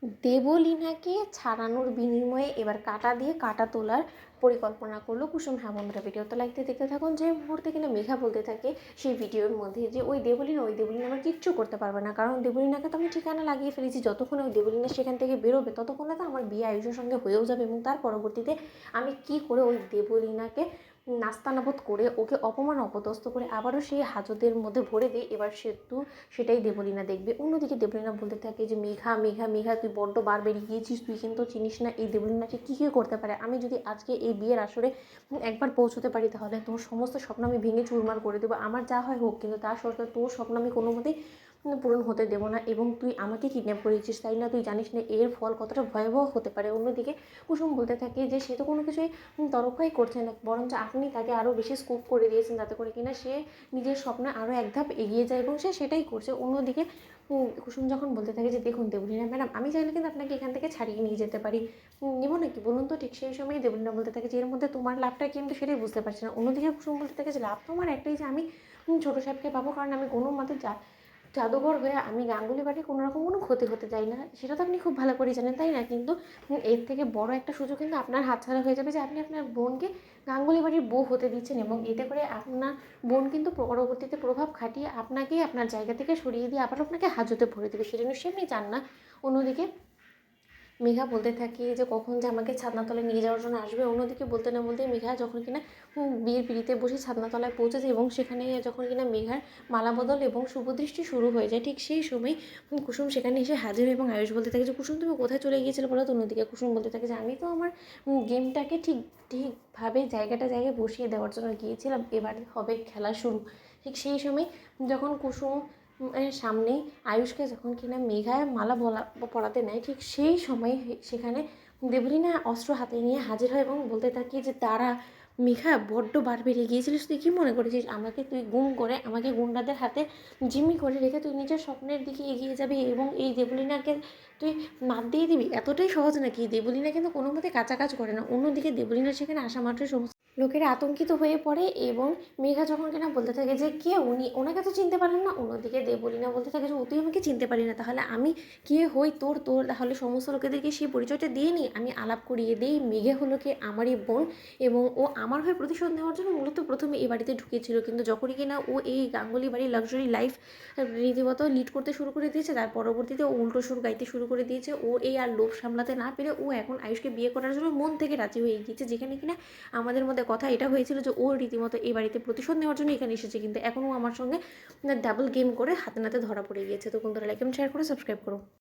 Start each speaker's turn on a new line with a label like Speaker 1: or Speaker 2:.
Speaker 1: দেবলীনাকে ছাড়ানোর বিনিময়ে এবার কাঁটা দিয়ে কাঁটা তোলার পরিকল্পনা করলো কুসুম। হ্যাঁ বন্ধুরা, ভিডিওতে লাইক দিয়ে দেখতে থাকুন। যে মুহূর্তে কিনা মেঘা বলতে থাকে সেই ভিডিওর মধ্যে যে ওই দেবলীনা আমার কিচ্ছু করতে পারবে না, কারণ দেবলীনাকে তো আমি ঠিকানা লাগিয়ে ফেলেছি। যতক্ষণে ওই দেবলীনা সেখান থেকে বেরোবে ততক্ষণে তো আমার বিয়ে আয়ুষের সঙ্গে হয়েও যাবে, এবং তার পরবর্তীতে আমি কি করে ওই দেবলীনাকে নাস্তানাবুদ করে ওকে অপমান অপদস্থ করে আবারও সেই হাজতের মধ্যে ভরে দিই, এবার সেটাই দেবলীনা দেখবে। অন্যদিকে দেবলীনা বলতে থাকে যে মেঘা মেঘা মেঘা তুই বড্ড বার বেরিয়ে গিয়েছিস, তুই কিন্তু চিনিস না এই দেবলীনাকে কী কী করতে পারে। আমি যদি আজকে এই বিয়ের আসরে একবার পৌঁছতে পারি তাহলে তোর সমস্ত স্বপ্ন আমি ভেঙে চুরমার করে দেবো। আমার যা হয় হোক, কিন্তু তার সত্ত্বেও তোর স্বপ্ন আমি কোনো মতেই পূরণ হতে দেবো না। এবং তুই আমাকে কিডন্যাপ করেছিস, তাই না? তুই জানিস না এর ফল কতটা ভয়াবহ হতে পারে। অন্যদিকে কুসুম বলতে থাকে যে সে তো কোনো কিছুই তরফাই করছে না, বরঞ্চ আপনি তাকে আরও বেশি স্কোপ করে দিয়েছেন যাতে করে কিনা সে নিজের স্বপ্নে আরও এক ধাপ এগিয়ে যায়, এবং সে সেটাই করছে। অন্যদিকে কুসুম যখন বলতে থাকে যে দেখুন দেবলীনা ম্যাডাম, আমি চাইলে কিন্তু আপনাকে এখান থেকে ছাড়িয়ে নিয়ে যেতে পারি, নেবো নাকি বলুন তো? ঠিক সেই সময় দেবলীনা বলতে থাকে যে এর মধ্যে তোমার লাভটা কি, আমি তো সেটাই বুঝতে পারছি না। অন্যদিকে কুসুম বলতে থাকে যে লাভ তো আমার একটাই, যে আমি ছোটো সাহেবকে পাবো, কারণ আমি কোনো মতে জাদুঘর হয়ে আমি গাঙ্গুলি বাড়ির কোনো রকম কোনো ক্ষতি হতে চাই না। সেটা তো আপনি খুব ভালো করে জানেন, তাই না? কিন্তু এর থেকে বড় একটা সুযোগ কিন্তু আপনার হাতছাড়া হয়ে যাবে, যে আপনি আপনার বোনকে গাঙ্গুলি বাড়ির বউ হতে দিচ্ছেন, এবং এতে করে আপনার বোন কিন্তু পরবর্তীতে প্রভাব খাটিয়ে আপনাকেই আপনার জায়গা থেকে সরিয়ে দিয়ে আবার আপনাকে হাজতে ভরে দেবে, সেজন্য সে আপনি চান না। অন্যদিকে মেঘা বলতে থাকে যে কখন যে আমাকে ছাদনাতলায় নিয়ে যাওয়ার জন্য আসবে। অন্যদিকে বলতে না বলতেই মেঘা যখন কিনা বিয়ের পিঁড়িতে বসে ছাদনাতলায় পৌঁছেছে, এবং সেখানে যখন কিনা মেঘার মালা বদল এবং শুভদৃষ্টি শুরু হয়ে যায়, ঠিক সেই সময় কুসুম সেখানে এসে হাজির হয়, এবং আয়ুষ বলতে থাকে যে কুসুম তুমি কোথায় চলে গিয়েছিলে বলো তো? অন্যদিকে কুসুম বলতে থাকে যে আমি তো আমার গেমটাকে ঠিকভাবে জায়গায় বসিয়ে দেওয়ার জন্য গিয়েছিলাম, এবার হবে খেলা শুরু। ঠিক সেই সময় যখন কুসুম সামনেই আয়ুষকে যখন কিনা মেঘায় মালা পরাতে নেয়, ঠিক সেই সময় সেখানে দেবলীনা অস্ত্র হাতে নিয়ে হাজির হয়, এবং বলতে থাকি যে তারা মেঘা বড্ড বার বেরিয়ে গিয়েছিলিস, তুই কী মনে করেছিস আমাকে তুই গুম করে আমাকে গুন্ডাদের হাতে জিম্মি করে রেখে তুই নিজের স্বপ্নের দিকে এগিয়ে যাবি এবং এই দেবলীনাকে তুই মাত দিয়ে দিবি? এতটাই সহজ নাকি? দেবলীনা কিন্তু কোনো মতে কাঁচা কাজ করে না। অন্যদিকে দেবলীনা সেখানে আসা মাত্রই সমস্ত লোকেরা আতঙ্কিত হয়ে পড়ে, এবং মেঘা যখন কিনা বলতে থাকে যে কে উনি, ওনাকে তো চিনতে পারেন না। অন্যদিকে দেবলীনা বলতে থাকে যে ও তুই আমাকে চিনতে পারি না, তাহলে আমি কে হই তোর? তাহলে সমস্ত লোকেদেরকে সেই পরিচয়টা দিয়ে নিই, আমি আলাপ করিয়ে দিই মেঘা হলো কি আমারই বোন, এবং ও আমার হয়ে প্রতিশোধ নেওয়ার জন্য মূলত প্রথমে এই বাড়িতে ঢুকেছিল, কিন্তু যখনই কিনা ও এই গাঙ্গুলি বাড়ির লাক্সারি লাইফ রীতিমতো লিড করতে শুরু করে দিয়েছে, তার পরবর্তীতে ও উল্টো সুর গাইতে শুরু করে দিয়েছে। ও এই আর লোভ সামলাতে না পেরে ও এখন আয়ুষকে বিয়ে করার জন্য মন থেকে রাজি হয়ে গিয়েছে, যেখানে কিনা আমাদের মধ্যে কথা এটা হয়েছিল যে ও রীতিমতো এই বাড়িতে প্রতিশোধ নেওয়ার জন্য এখানে এসেছে, কিন্তু এখনও আমার সঙ্গে ডাবল গেম করে হাতে নাতে ধরা পড়ে গিয়েছে। তো বন্ধুরা লাইক এবং শেয়ার করে সাবস্ক্রাইব করো।